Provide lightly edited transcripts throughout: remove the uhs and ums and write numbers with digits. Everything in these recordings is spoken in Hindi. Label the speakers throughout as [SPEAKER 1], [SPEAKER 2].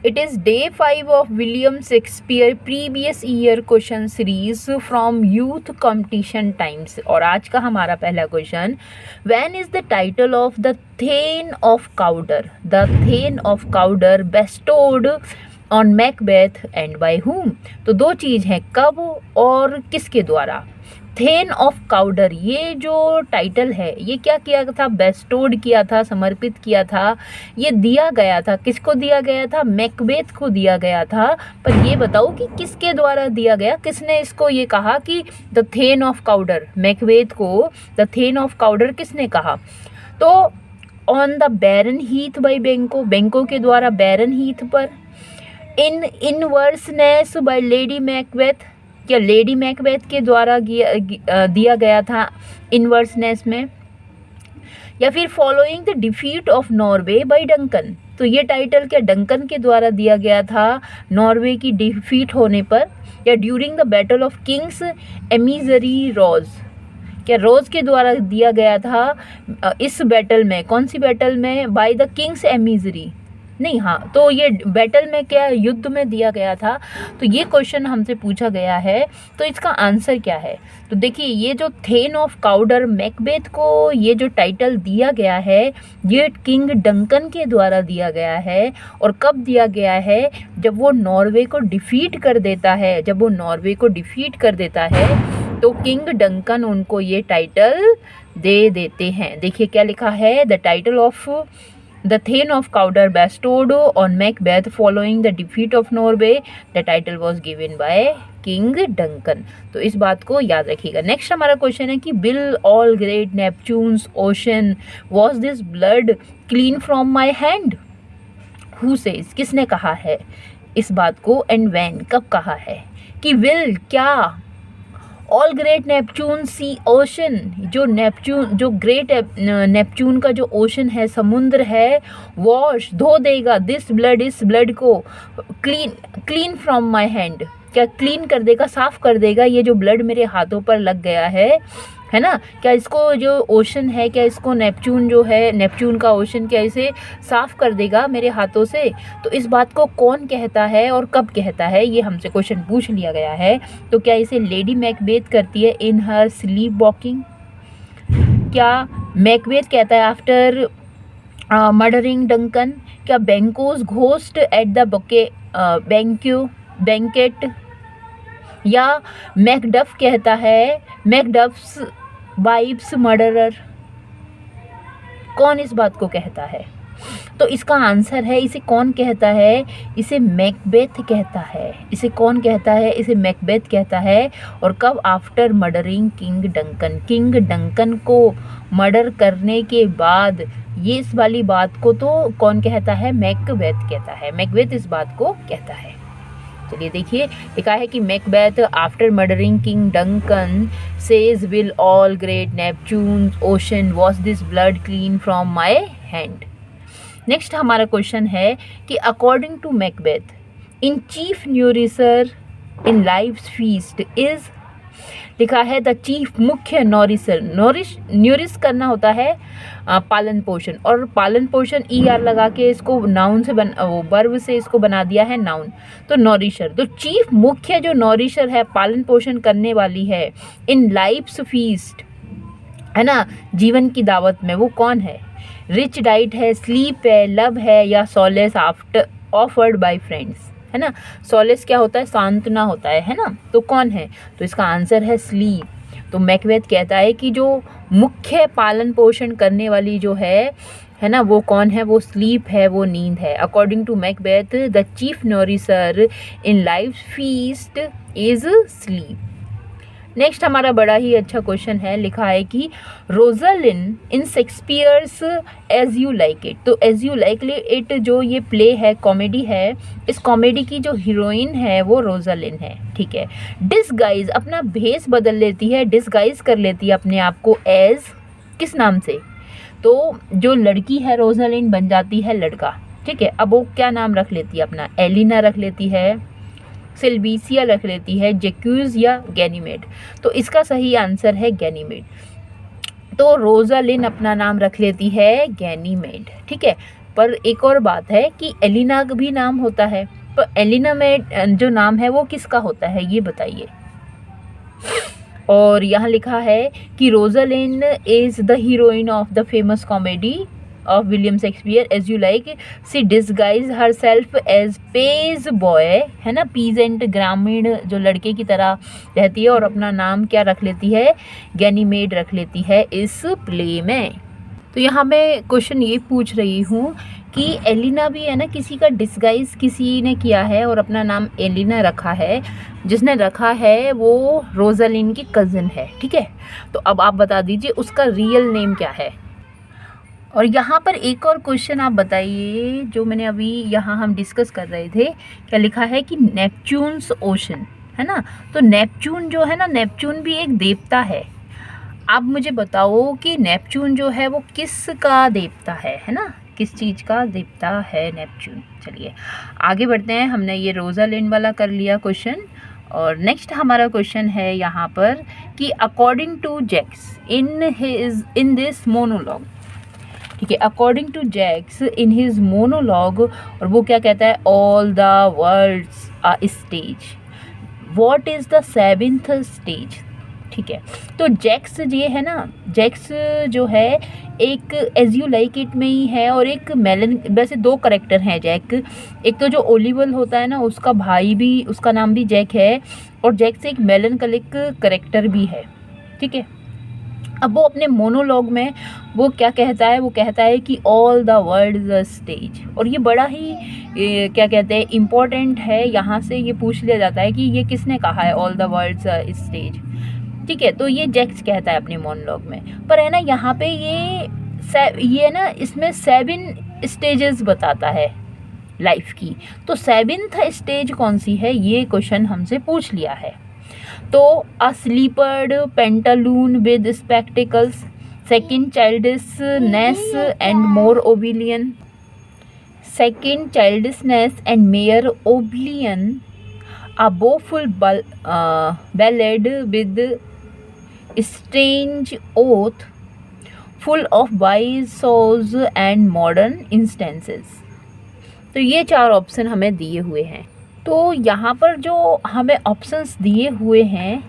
[SPEAKER 1] It is day 5 of William Shakespeare previous year question series from youth competition times। और आज का हमारा पहला question, when is the title of the Thane of Cawdor? The Thane of Cawdor bestowed on Macbeth and by whom? तो दो चीज़ हैं, कब और किसके द्वारा। थेन ऑफ काउडर, ये जो टाइटल है ये क्या किया था, बेस्टोड किया था, समर्पित किया था, ये दिया गया था, किसको दिया गया था, मैकबेथ को दिया गया था। पर ये बताओ कि किसके द्वारा दिया गया, किसने इसको ये कहा कि the thane of Cawdor, Macbeth को द थेन ऑफ काउडर किसने कहा। तो on the baron heath by Banquo, Banquo के द्वारा बैरन हीथ पर। In Inverness by Lady Macbeth, क्या लेडी मैकबेथ के द्वारा दिया गया था इनवर्सनेस में। या फिर following the defeat of Norway by Duncan, तो ये टाइटल क्या डंकन के द्वारा दिया गया था नॉर्वे की डिफीट होने पर। या during the battle of kings एमिजरी रोज, क्या रोज के द्वारा दिया गया था इस बैटल में, कौन सी बैटल में, बाय द किंग्स एमिजरी नहीं, हाँ तो ये बैटल में क्या युद्ध में दिया गया था। तो ये क्वेश्चन हमसे पूछा गया है, तो इसका आंसर क्या है। तो देखिए ये जो थेन ऑफ काउडर मैकबेथ को ये जो टाइटल दिया गया है ये किंग डंकन के द्वारा दिया गया है। और कब दिया गया है, जब वो नॉर्वे को डिफीट कर देता है, जब वो नॉर्वे को डिफीट कर देता है तो किंग डंकन उनको ये टाइटल दे देते हैं। देखिए क्या लिखा है, the title of The Thane of Cawdor bestowed on Macbeth following the defeat of Norway. The title was given by King Duncan. तो इस बात को याद रखिएगा। नेक्स्ट हमारा क्वेश्चन है कि Will all great Neptune's ocean was this blood clean from my hand? Who says? किसने कहा है इस बात को, and when, कब कहा है कि will क्या ऑल ग्रेट नेपच्यून सी ओशन, जो नेपच्यून, जो ग्रेट नेपच्यून का जो ओशन है, समुद्र है, वॉश धो देगा दिस ब्लड, इस ब्लड को, क्लीन फ्रॉम माई हैंड, क्या क्लीन कर देगा, साफ कर देगा ये जो ब्लड मेरे हाथों पर लग गया है ना। क्या इसको जो ओशन है, क्या इसको नेपच्यून जो है, नेपच्यून का ओशन क्या इसे साफ कर देगा मेरे हाथों से। तो इस बात को कौन कहता है और कब कहता है, ये हमसे क्वेश्चन पूछ लिया गया है। तो क्या इसे लेडी मैकबेथ करती है इन हर स्लीप वॉकिंग, क्या मैकबेथ कहता है आफ्टर मर्डरिंग डंकन, क्या बेंकोज घोस्ट एट द बैंकेट, या मैकडफ कहता है मैकडफ्स वाइफ्स मर्डरर, कौन इस बात को कहता है। तो इसका आंसर है, इसे कौन कहता है, इसे मैकबेथ कहता है। इसे कौन कहता है, इसे मैकबेथ कहता है। और कब, after murdering king Duncan, king Duncan को मर्डर करने के बाद ये इस वाली बात को तो कौन कहता है, मैकबेथ कहता है। मैकबेथ इस बात को कहता है। चलिए देखिए लिखा है कि Macbeth after murdering king Duncan says will all great Neptune's ocean wash this blood clean from my hand. Next हमारा क्वेश्चन है कि according to Macbeth in chief nourisher in life's feast is, लिखा है द चीफ, मुख्य नॉरिसर, न्यूरिस करना होता है पालन पोषण, और पालन पोषण ER लगा के इसको नाउन से वर्ब से इसको बना दिया है नाउन, तो नॉरिशर। तो चीफ, मुख्य जो नॉरिशर है, पालन पोषण करने वाली है इन लाइफ्स फीस्ट, है ना, जीवन की दावत में, वो कौन है। रिच डाइट है, स्लीप है, लव है, या solace after offered by friends, है ना। सॉलेस क्या होता है, सांत्वना होता है ना। तो कौन है, तो इसका आंसर है स्लीप। तो मैकबेथ कहता है कि जो मुख्य पालन पोषण करने वाली जो है ना, वो कौन है, वो स्लीप है, वो नींद है। According to Macbeth the chief nourisher in life feast is sleep. Next हमारा बड़ा ही अच्छा क्वेश्चन है, लिखा है कि Rosalind in Shakespeare's as you like it. तो एज यू लाइक इट जो ये प्ले है, कॉमेडी है, इस कॉमेडी की जो हीरोइन है वो रोजालिन है, ठीक है। डिसगाइज, अपना भेष बदल लेती है, डिसगाइज कर लेती है अपने आप को एज, किस नाम से, तो जो लड़की है रोजालिन बन जाती है लड़का, ठीक है। अब वो क्या नाम रख लेती है अपना, एलिना रख लेती है, सिल्वीसिया रख लेती है, जैक्यूज या गैनीमेड। तो इसका सही आंसर है गैनीमेड। तो रोजालिन अपना नाम रख लेती है गैनीमेड, ठीक है। पर एक और बात है कि एलिना का भी नाम होता है, तो एलिना में जो नाम है वो किसका होता है ये बताइए। और यहाँ लिखा है कि Rosalind is the heroine of the famous comedy of William Shakespeare as you like, she disguise herself as page boy, है ना, पीजेंट ग्रामीण जो लड़के की तरह रहती है और अपना नाम क्या रख लेती है, गैनीमेड रख लेती है इस प्ले में। तो यहाँ मैं क्वेश्चन ये पूछ रही हूँ कि एलिना भी है ना, किसी का डिस्गाइज किसी ने किया है और अपना नाम एलिना रखा है, जिसने रखा है वो रोजालिन की कज़न है, ठीक है। तो अब आप बता दीजिए उसका रियल नेम क्या है। और यहाँ पर एक और क्वेश्चन आप बताइए जो मैंने अभी यहाँ हम डिस्कस कर रहे थे, क्या लिखा है कि नेपच्यून्स ओशन, है ना। तो नेपच्यून जो है ना, नेपच्यून भी एक देवता है। आप मुझे बताओ कि नेपच्यून जो है वो किसका देवता है ना, किस चीज़ का देवता है नेपच्यून। चलिए आगे बढ़ते हैं, हमने ये रोजालिन वाला कर लिया क्वेश्चन। और नेक्स्ट हमारा क्वेश्चन है यहाँ पर कि according to Jaques in this monologue, ठीक है, according to Jaques in his monologue, और वो क्या कहता है, all the world's a stage, what is the seventh stage, ठीक है। तो जैक्स ये है ना, जैक्स जो है एक एज यू लाइक इट में ही है और एक मेलन, वैसे दो करेक्टर हैं जैक, एक तो जो ओलिवल होता है ना उसका भाई भी, उसका नाम भी जैक है, और जैक से एक मेलनकलिक करेक्टर भी है, ठीक है। अब वो अपने मोनोलॉग में वो क्या कहता है, वो कहता है कि all the world is a stage, और ये बड़ा ही क्या कहते हैं इम्पोर्टेंट है, यहाँ से ये पूछ लिया जाता है कि ये किसने कहा है ऑल द वर्ल्ड स्टेज, ठीक है। तो ये जैक्स कहता है अपने मोनोलॉग में, पर है ना यहाँ पे ये ना इसमें 7 स्टेजेस बताता है लाइफ की, तो 7th स्टेज कौन सी है ये क्वेश्चन हमसे पूछ लिया है। तो a slippered pantaloon with spectacles, second childishness and mere oblivion, second childishness and mere oblivion, a woeful ballad with strange oath, full of wise saws and modern instances। तो ये 4 ऑप्शन हमें दिए हुए हैं। तो यहाँ पर जो हमें ऑप्शंस दिए हुए हैं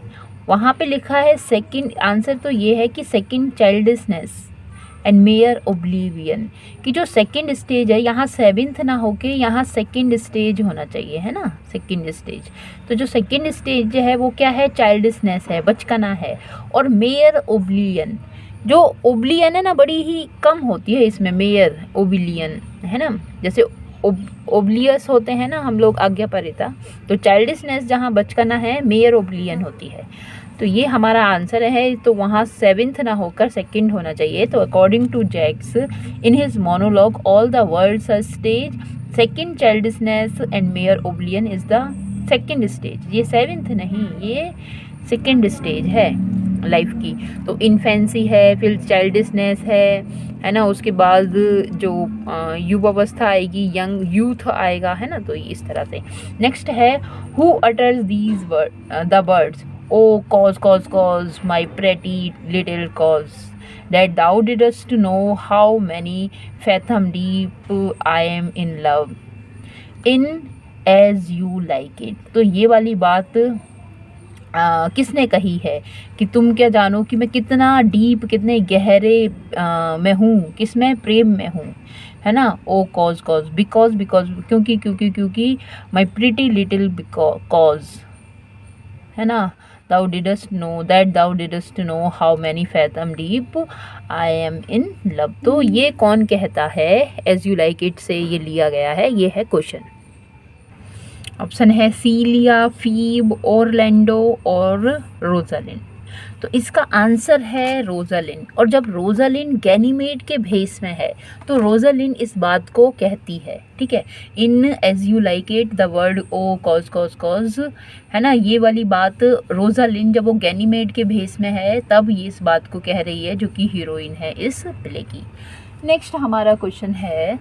[SPEAKER 1] वहाँ पे लिखा है सेकंड, आंसर तो ये है कि second childishness and mayor oblivion, कि जो सेकंड स्टेज है यहाँ 7th ना होके यहाँ सेकंड स्टेज होना चाहिए, है ना, सेकंड स्टेज। तो जो सेकंड स्टेज है वो क्या है, चाइल्डिशनेस है, बचकाना है, और मेयर ओब्लियन, जो ओब्लियन है ना बड़ी ही कम होती है इसमें, मेयर ओब्लियन है ना, जैसे ओब्लियस होते हैं ना हम लोग आज्ञापरिता, तो चाइल्डिशनेस जहाँ बचकाना है मेयर ओब्लियन होती है। तो ये हमारा आंसर है, तो वहाँ 7th ना होकर सेकंड होना चाहिए। तो according to Jaques in his monologue all the world's are stage, second childishness and mere oblivion is the second stage, ये 7th नहीं, ये सेकंड स्टेज है लाइफ की। तो इन्फेंसी है, फिर चाइल्डिशनेस है ना, उसके बाद जो युवावस्था आएगी, यंग यूथ आएगा, है ना, तो इस तरह से। नेक्स्ट है who utters these the words, O cause cause coz my pretty little coz, that thou didst know how many fathom deep I am in love in as you like it। तो ये वाली बात किसने कही है कि तुम क्या जानो कि मैं कितना डीप, कितने गहरे में हूँ, किसमें प्रेम में हूँ, है ना। ओ कॉज कॉज, बिकॉज बिकॉज, क्योंकि क्योंकि क्योंकि, माई प्रिटी लिटिल कॉज, है ना, thou didst know how many fathom deep I am in love। तो ये कौन कहता है, as you like it से ये लिया गया है, ये है क्वेश्चन। ऑप्शन है सीलिया, फीब, ओरलैंडो और रोजालिन। तो इसका आंसर है रोजालिन। और जब रोजालिन गैनीमेड के भेस में है तो रोजालिन इस बात को कहती है, ठीक है, in as you like it the word O cause cause cause, है ना, ये वाली बात रोजालिन जब वो गैनीमेड के भेस में है तब ये इस बात को कह रही है, जो कि हीरोइन है इस प्ले की। नेक्स्ट हमारा क्वेश्चन है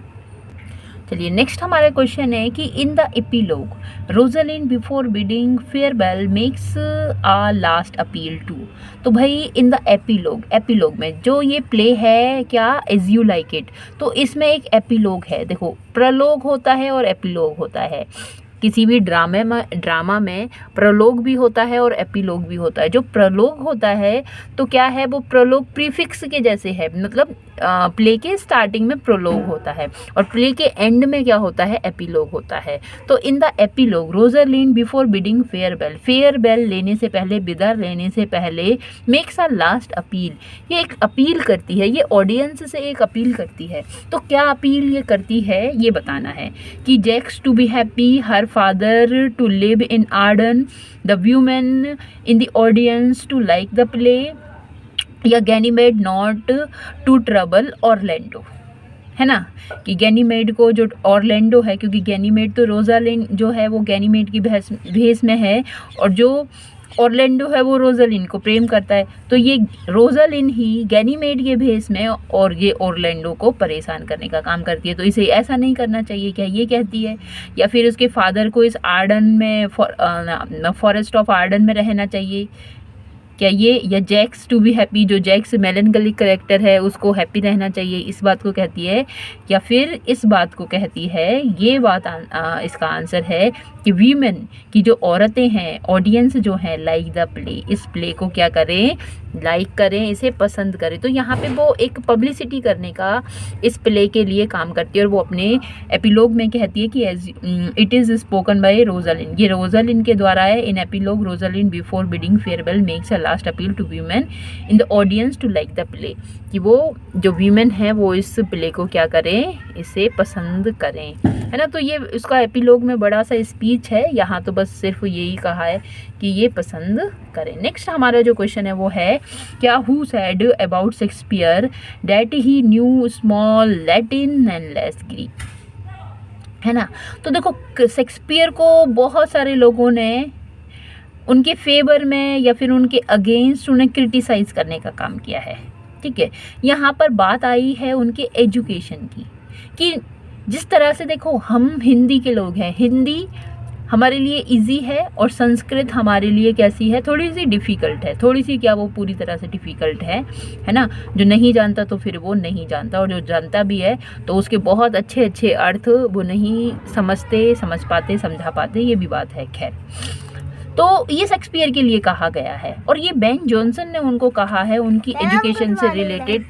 [SPEAKER 1] चलिए नेक्स्ट हमारा क्वेश्चन है कि in the epilogue Rosalind before bidding farewell makes a last appeal to. तो भाई इन द एपिलोग में जो ये प्ले है क्या एज यू लाइक इट, तो इसमें एक एपिलोग है। देखो प्रलोग होता है और एपिलोग होता है। किसी भी ड्रामा में प्रलोग भी होता है और एपिलोग भी होता है। जो प्रलोग होता है तो क्या है, वो प्रलोग प्रीफिक्स के जैसे है, मतलब प्ले के स्टार्टिंग में प्रोलोग होता है और प्ले के एंड में क्या होता है, एपिलोग होता है। तो इन the epilogue Rosalind before bidding farewell लेने से पहले, विदा लेने से पहले, मेक्स अ लास्ट अपील, ये एक अपील करती है, ये ऑडियंस से एक अपील करती है। तो क्या अपील ये करती है ये बताना है कि Jaques to be happy, her father to live in Arden, the women in the audience to like the play, या Ganymede not to trouble Orlando, है ना। कि गैनीमेड को जो ऑरलैंडो है, क्योंकि गैनीमेड तो रोजालिन जो है वो गैनीमेड की भेस में है और जो ऑरलैंडो है वो रोजालिन को प्रेम करता है। तो ये रोजालिन ही गैनीमेड के भेस में और ये ऑरलैंडो को परेशान करने का काम करती है। तो इसे ऐसा नहीं करना चाहिए, क्या ये कहती है। या फिर उसके फादर को इस आर्डन में फॉरेस्ट ऑफ आर्डन में रहना चाहिए, क्या ये। या जैक्स टू बी हैप्पी, जो जैक्स मेलनकली करेक्टर है उसको हैप्पी रहना चाहिए, इस बात को कहती है। या फिर इस बात को कहती है, ये बात इसका आंसर है कि वीमेन की जो औरतें हैं, ऑडियंस जो है, लाइक द प्ले, इस प्ले को क्या करें, लाइक करें, इसे पसंद करें। तो यहाँ पे वो एक पब्लिसिटी करने का इस प्ले के लिए काम करती है और वो अपने एपिलोग में कहती है कि as it is spoken by Rosalind, ये रोजालिन के द्वारा है। In epilogue Rosalind before bidding farewell makes a last appeal to women in the audience to like the play, कि वो जो वीमेन है वो इस प्ले को क्या करें, इसे पसंद करें, है ना। तो ये उसका एपिलोग में बड़ा सा स्पीच है, यहाँ तो बस सिर्फ यही कहा है कि ये पसंद करें। नेक्स्ट हमारा जो क्वेश्चन है वो है क्या who said about Shakespeare that he new small Latin and less Greek, है ना। तो देखो शेक्सपियर को बहुत सारे लोगों ने उनके फेवर में या फिर उनके अगेंस्ट उन्हें क्रिटिसाइज करने का काम किया है, ठीक है। यहाँ पर बात आई है उनके एजुकेशन की, कि जिस तरह से देखो हम हिंदी के लोग हैं, हिंदी हमारे लिए इजी है और संस्कृत हमारे लिए कैसी है, थोड़ी सी डिफ़िकल्ट है, थोड़ी सी क्या, वो पूरी तरह से डिफ़िकल्ट है ना। जो नहीं जानता तो फिर वो नहीं जानता, और जो जानता भी है तो उसके बहुत अच्छे अच्छे अर्थ वो नहीं समझ पाते, समझा पाते, ये भी बात है। खैर, तो ये शेक्सपियर के लिए कहा गया है और ये बेन जॉनसन ने उनको कहा है उनकी एजुकेशन से रिलेटेड।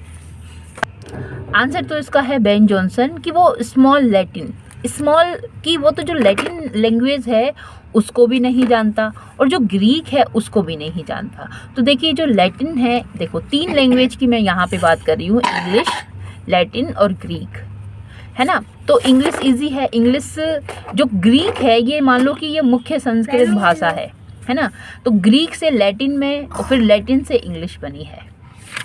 [SPEAKER 1] आंसर तो इसका है बेन जॉनसन, कि वो स्मॉल लैटिन, स्मॉल की वो तो जो लैटिन लैंग्वेज है उसको भी नहीं जानता और जो ग्रीक है उसको भी नहीं जानता। तो देखिए जो लैटिन है, देखो 3 लैंग्वेज की मैं यहाँ पे बात कर रही हूँ, इंग्लिश, लैटिन और ग्रीक, है ना। तो इंग्लिश इजी है, इंग्लिश। जो ग्रीक है ये मान लो कि ये मुख्य संस्कृत भाषा है ना। तो ग्रीक से लैटिन में और फिर लैटिन से इंग्लिश बनी है।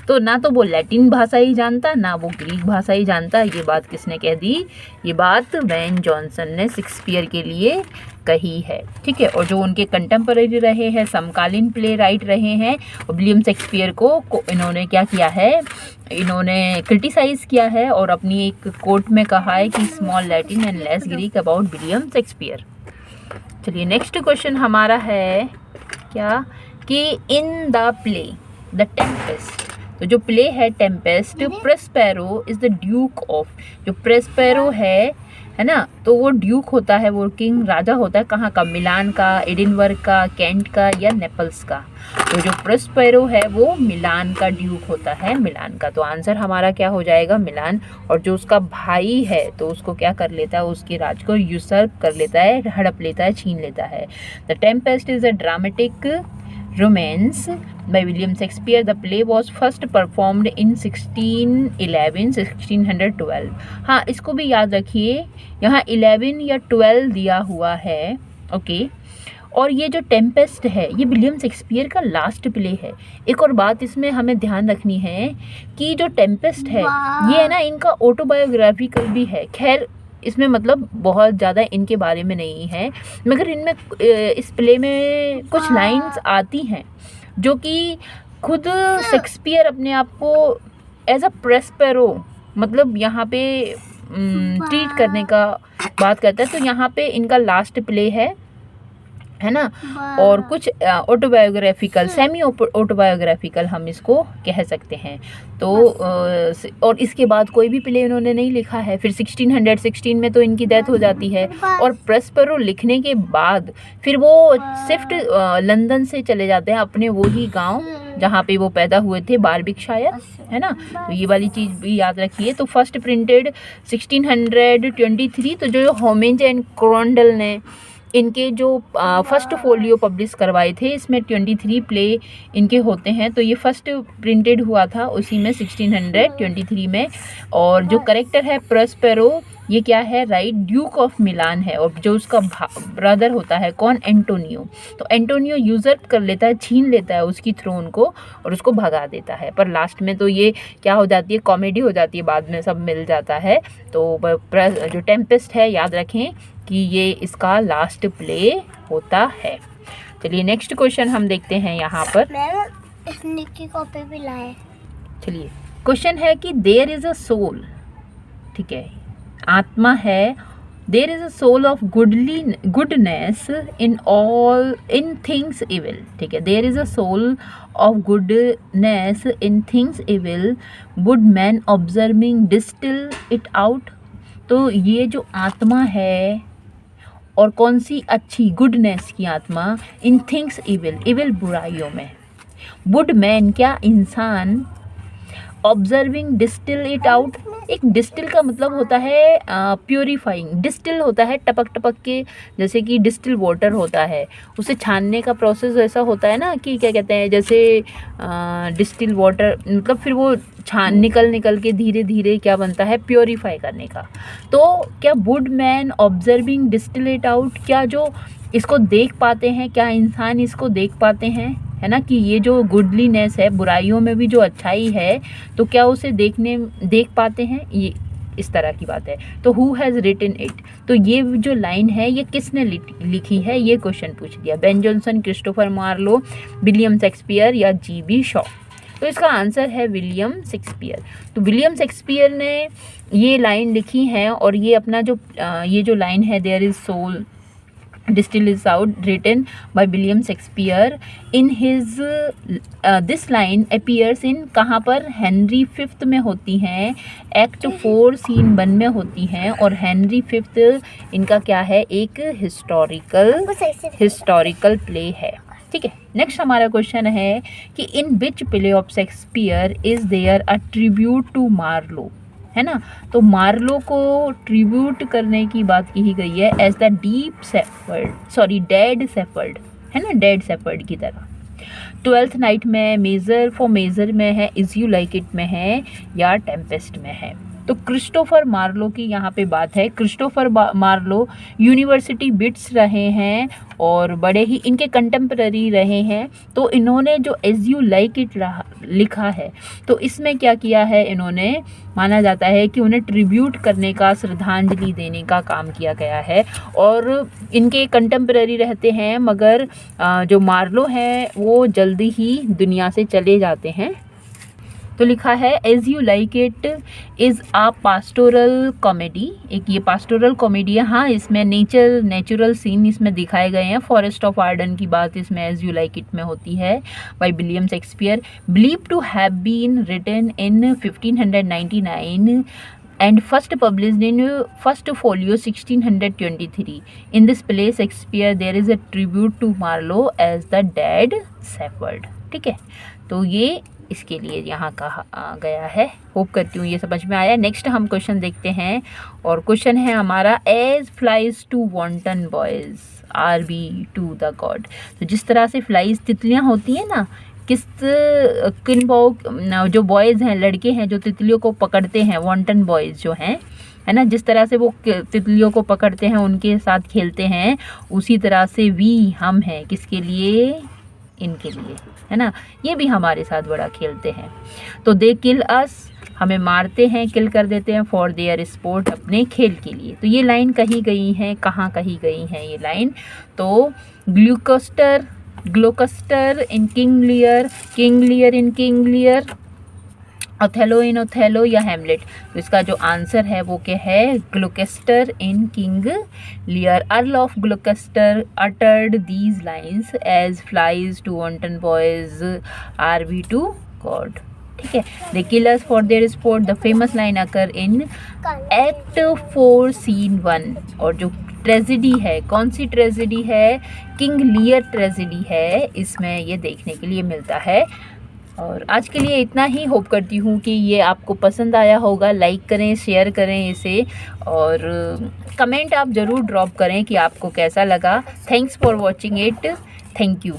[SPEAKER 1] तो ना तो वो लैटिन भाषा ही जानता, ना वो ग्रीक भाषा ही जानता। ये बात किसने कह दी, ये बात बेन जॉनसन ने शेक्सपियर के लिए कही है, ठीक है। और जो उनके कंटेम्पररी रहे हैं, समकालीन प्ले राइट रहे हैं, विलियम शेक्सपियर को इन्होंने क्या किया है, इन्होंने क्रिटिसाइज़ किया है और अपनी एक कोट में कहा है कि small Latin and less Greek about William Shakespeare. चलिए नेक्स्ट क्वेश्चन हमारा है क्या, कि in the play the Tempest, तो जो प्ले है Tempest, Prospero is the duke of, जो प्रेस्पेरो है ना, तो वो ड्यूक होता है, वो किंग, राजा होता है कहाँ का, मिलान का, एडिनबर्ग का, कैंट का या नेपल्स का। तो जो प्रेस्पेरो है वो मिलान का ड्यूक होता है, मिलान का। तो आंसर हमारा क्या हो जाएगा, मिलान। और जो उसका भाई है तो उसको क्या कर लेता है, उसके राज को यूसर्प कर लेता है, हड़प लेता है, छीन लेता है। The Tempest is a dramatic romance by William Shakespeare. The play was first performed in 1612. हाँ, इसको भी याद रखिए, यहाँ 11 या 12 दिया हुआ है, ओके। और ये जो टेम्पेस्ट है ये विलियम शेक्सपियर का लास्ट प्ले है। एक और बात इसमें हमें ध्यान रखनी है कि जो टेम्पेस्ट है ये है ना, इनका ऑटोबायोग्राफिकल भी है। खैर इसमें मतलब बहुत ज़्यादा इनके बारे में नहीं है, मगर इनमें इस प्ले में कुछ लाइंस आती हैं जो कि खुद शेक्सपियर अपने आप को एज अ प्रेस्पेरो, मतलब यहाँ पे ट्रीट करने का बात करता है। तो यहाँ पे इनका लास्ट प्ले है ना, और कुछ ऑटोबायोग्राफिकल, सेमी ऑटोबायोग्राफिकल हम इसको कह सकते हैं। तो और इसके बाद कोई भी प्ले इन्होंने नहीं लिखा है। फिर 1616 में तो इनकी डेथ हो जाती है, और प्रॉस्पेरो लिखने के बाद फिर वो शिफ्ट लंदन से चले जाते हैं अपने वही गांव जहाँ पे वो पैदा हुए थे, बारबिकशायर, है ना। तो ये वाली चीज़ भी याद रखिए। तो फर्स्ट प्रिंटेड 1623। तो जो होमेज एंड क्रॉन्डल ने इनके जो फर्स्ट फोलियो पब्लिश करवाए थे, इसमें 23 प्ले इनके होते हैं। तो ये फर्स्ट प्रिंटेड हुआ था उसी में 1623 में। और जो करेक्टर है प्रॉस्पेरो, ये क्या है, राइट, ड्यूक ऑफ मिलान है। और जो उसका ब्रदर होता है कौन, एंटोनियो। तो एंटोनियो यूजर्प कर लेता है, छीन लेता है उसकी थ्रोन को और उसको भगा देता है। पर लास्ट में तो ये क्या हो जाती है, कॉमेडी हो जाती है, बाद में सब मिल जाता है। तो जो टेम्पेस्ट है, याद रखें कि ये इसका लास्ट प्ले होता है। चलिए नेक्स्ट क्वेश्चन हम देखते हैं यहाँ पर।
[SPEAKER 2] की कॉपी भी लाए।
[SPEAKER 1] चलिए क्वेश्चन है कि देयर इज अ सोल, ठीक है, आत्मा है। There is a soul of goodness in things evil, ठीक है। There is a soul of goodness in things evil, would man observing distil it out. तो ये जो आत्मा है, और कौन सी अच्छी, गुडनेस की आत्मा, इन थिंग्स इविल, इविल बुराइयों में, वुड मैन क्या इंसान, ऑब्जर्विंग डिस्टिल इट आउट। एक डिस्टिल का मतलब होता है प्योरीफाइंग, डिस्टिल होता है टपक टपक के, जैसे कि डिस्टिल वाटर होता है, उसे छानने का प्रोसेस ऐसा होता है ना कि क्या कहते हैं, जैसे डिस्टिल वाटर मतलब फिर वो निकल के धीरे धीरे क्या बनता है, प्योरीफाई करने का। तो क्या would man observing distil it out, क्या जो इसको देख पाते हैं, क्या इंसान इसको देख पाते हैं, है ना, कि ये जो गुडलीनेस है, बुराइयों में भी जो अच्छाई है, तो क्या उसे देख पाते हैं, ये इस तरह की बात है। तो हु हैज़ रिटन इट, तो ये जो लाइन है ये किसने लिखी है, ये क्वेश्चन पूछ दिया। Ben Jonson, Christopher Marlowe, William Shakespeare या जी.बी. शॉ। तो इसका आंसर है विलियम शेक्सपियर। तो विलियम शेक्सपियर ने ये लाइन लिखी है, और ये अपना जो ये जो लाइन है, there is soul distil is out, written by William Shakespeare in his, this line appears in, कहाँ पर, हेनरी फिफ्थ में होती हैं, एक्ट 4 सीन 1 में होती हैं। और हेनरी फिफ्थ इनका क्या है, एक हिस्टोरिकल प्ले है, ठीक है। नेक्स्ट हमारा क्वेश्चन है कि in which play of Shakespeare is there a tribute to Marlowe, है ना। तो मार्लो को ट्रिब्यूट करने की बात की गई है एज द डेड शेफर्ड, है ना, डेड शेफर्ड की तरह। 12th नाइट में, मेजर में है, इज यू लाइक इट में है, या टेम्पेस्ट में है। तो क्रिस्टोफर मार्लो की यहाँ पे बात है। क्रिस्टोफर मार्लो यूनिवर्सिटी बिट्स रहे हैं और बड़े ही इनके कंटेम्पररी रहे हैं। तो इन्होंने जो एज यू लाइक इट लिखा है, तो इसमें क्या किया है इन्होंने, माना जाता है कि उन्हें ट्रिब्यूट करने का, श्रद्धांजलि देने का काम किया गया है। और इनके कंटेम्पररी रहते हैं, मगर जो मार्लो हैं वो जल्दी ही दुनिया से चले जाते हैं। तो लिखा है as you like it is a pastoral comedy, एक ये पास्टोरल कॉमेडी है। हाँ, इसमें नेचुरल सीन इसमें दिखाए गए हैं। फॉरेस्ट ऑफ आर्डन की बात इसमें एज यू लाइक इट में होती है, by William Shakespeare. Believe to have been written in 1599 and first published in first folio 1623. In this play Shakespeare there is a tribute to Marlowe as the dead shepherd, ठीक है। तो ये इसके लिए यहाँ कहा गया है। होप करती हूँ ये समझ में आया। नेक्स्ट हम क्वेश्चन देखते हैं, और क्वेश्चन है हमारा as flies to wanton boys are we to the god. तो जिस तरह से फ्लाइज तितलियाँ होती हैं ना, जो बॉयज़ हैं, लड़के हैं जो तितलियों को पकड़ते हैं, वॉन्टन बॉयज़ जो हैं, है ना, जिस तरह से वो तितलियों को पकड़ते हैं, उनके साथ खेलते हैं, उसी तरह से हम हैं किसके लिए, इनके लिए, है ना। ये भी हमारे साथ बड़ा खेलते हैं। तो दे किल अस, हमें मारते हैं, किल कर देते हैं, फॉर देयर स्पोर्ट, अपने खेल के लिए। तो ये लाइन कही गई है, कहाँ कही गई है ये लाइन, तो ग्लोकस्टर इन किंग लियर इन किंग लियर, ओथेलो इन ओथेलो या हेमलेट। तो इसका जो आंसर है वो क्या है, Gloucester in King Lear. Earl of Gloucester uttered these lines as flies to wanton boys are we to God. ठीक है, the killers for their sport the famous line occur in act 4 scene 1। और जो ट्रेजिडी है, कौन सी ट्रेजिडी है, किंग लियर ट्रेजिडी है, इसमें ये देखने के लिए मिलता है। और आज के लिए इतना ही। होप करती हूँ कि ये आपको पसंद आया होगा। लाइक करें, शेयर करें इसे, और कमेंट आप ज़रूर ड्रॉप करें कि आपको कैसा लगा। Thanks for watching it. Thank you.